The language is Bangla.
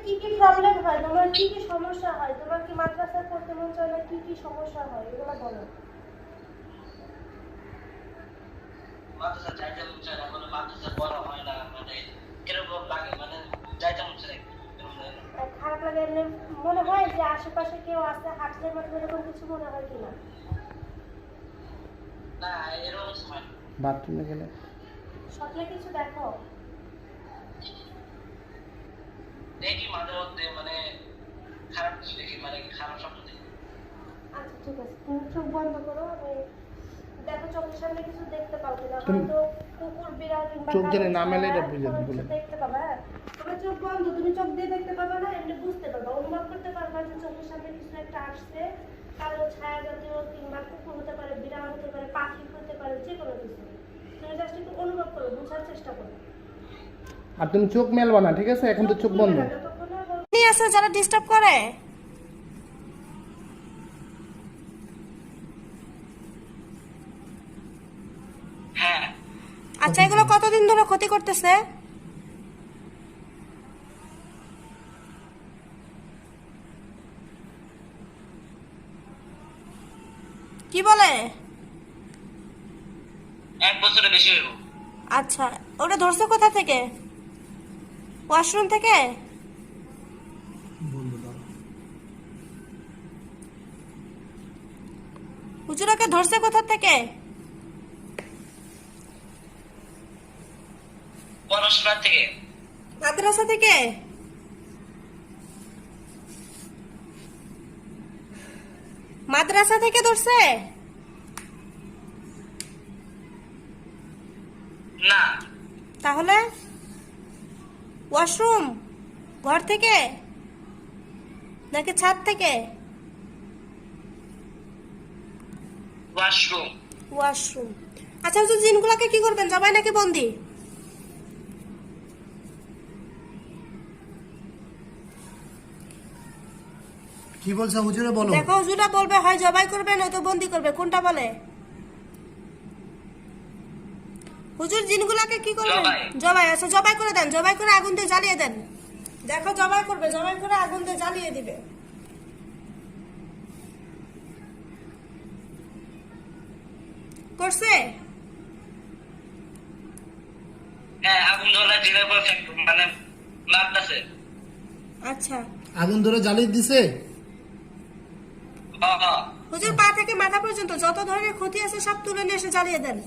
কি কি প্রবলেম হয়, তোমার কি কি সমস্যা হয়, তোমার কি মাদ্রাসায় পড়তে মন চায় না, কি কি সমস্যা হয় এগুলো বলো। মাদ্রাসা যাইতে মন চায় না, কোনো মাদ্রাসা পড়া হয় না, মানে কিরকম লাগে, মানে যাইতে মন চায় না। খারাপ লাগে এমনি মনে হয় যে আশেপাশে কেউ আছে হাঁটলে মানে এরকম কিছু মনে হয় কিনা? না এরকম সময় বাথরুমে গেলে স্বপ্নে কিছু দেখো? দেখি মাঝে মধ্যে, মানে খারাপ কিছু দেখি, মানে খারাপ স্বপ্ন দেখি। আচ্ছা ঠিক আছে, তুমি চোখ বন্ধ করো, আমি দেখো চোখের সামনে কিছু দেখতে পাও কিনা। তুমি হয়তো কুকুর বিড়াল কিংবা চোখ জানি কারো না মেলে এটা ছায়া বুঝে কোনো বলে। কিছু দেখতে পাবা। হ্যাঁ, তোমার চোখ বন্ধ, তুমি চোখ দিয়ে দেখতে পাবা না, এমনি বুঝতে পারবা, অনুভব করতে পারবা যে চোখের সামনে কিছু একটা আসছে। কারো ছায়া জাতীয় কিংবা কুকুর হতে পারে, বিড়াল হতে পারে, পাখি হতে পারে, যে কোনো কিছু। তুমি জাস্ট একটু অনুভব করো, বোঝার চেষ্টা করো। আর তুমি চোখ মেলবা না, ঠিক আছে? এখন তো চোখ বন্ধ। আছে যারা ডিস্টার্ব করে। হ্যাঁ আচ্ছা, এগুলো কতদিন ধরে ক্ষতি করতেছে? কি বলে? 1 বছরের বেশি হইব। আচ্ছা, ওটা ধরছে কোথা থেকে? ওয়াশরুম থেকে? হুজুরাকে ধরছে কোথা থেকে? পড়াশোনা থেকে। মাদ্রাসা থেকে? মাদ্রাসা থেকে ধরছে? না তাহলে ওয়াশরুম? ঘর থেকে নাকি ছাদ থেকে? ওয়াশরুম। ওয়াশরুম। আচ্ছা, হুজুর জিনগুলাকে কি করবেন, জবাই নাকি বন্দি? কি বলছে হুজুরে বলো? দেখো হুজুরা বলবে হয় জবাই করবে নয়তো বন্দি করবে, কোনটা বলে? হুজুর জিনগুলাকে কি করবেন? জবাই। জবাই। আচ্ছা জবাই করে দেন, জবাই করে আগুন দিয়ে জ্বালিয়ে দেন। দেখো জবাই করবে, জবাই করে আগুন দিয়ে জ্বালিয়ে দিবে। করছে? হ্যাঁ আগুন ধরা জিনের উপর মানে মারতেছে। আচ্ছা আগুন ধরে জ্বালিয়ে দিছে? হ্যাঁ হুজুর পা থেকে মাথা পর্যন্ত যত ধরনের ক্ষতি আছে সব তুলে নিয়ে এসে জ্বালিয়ে দেন।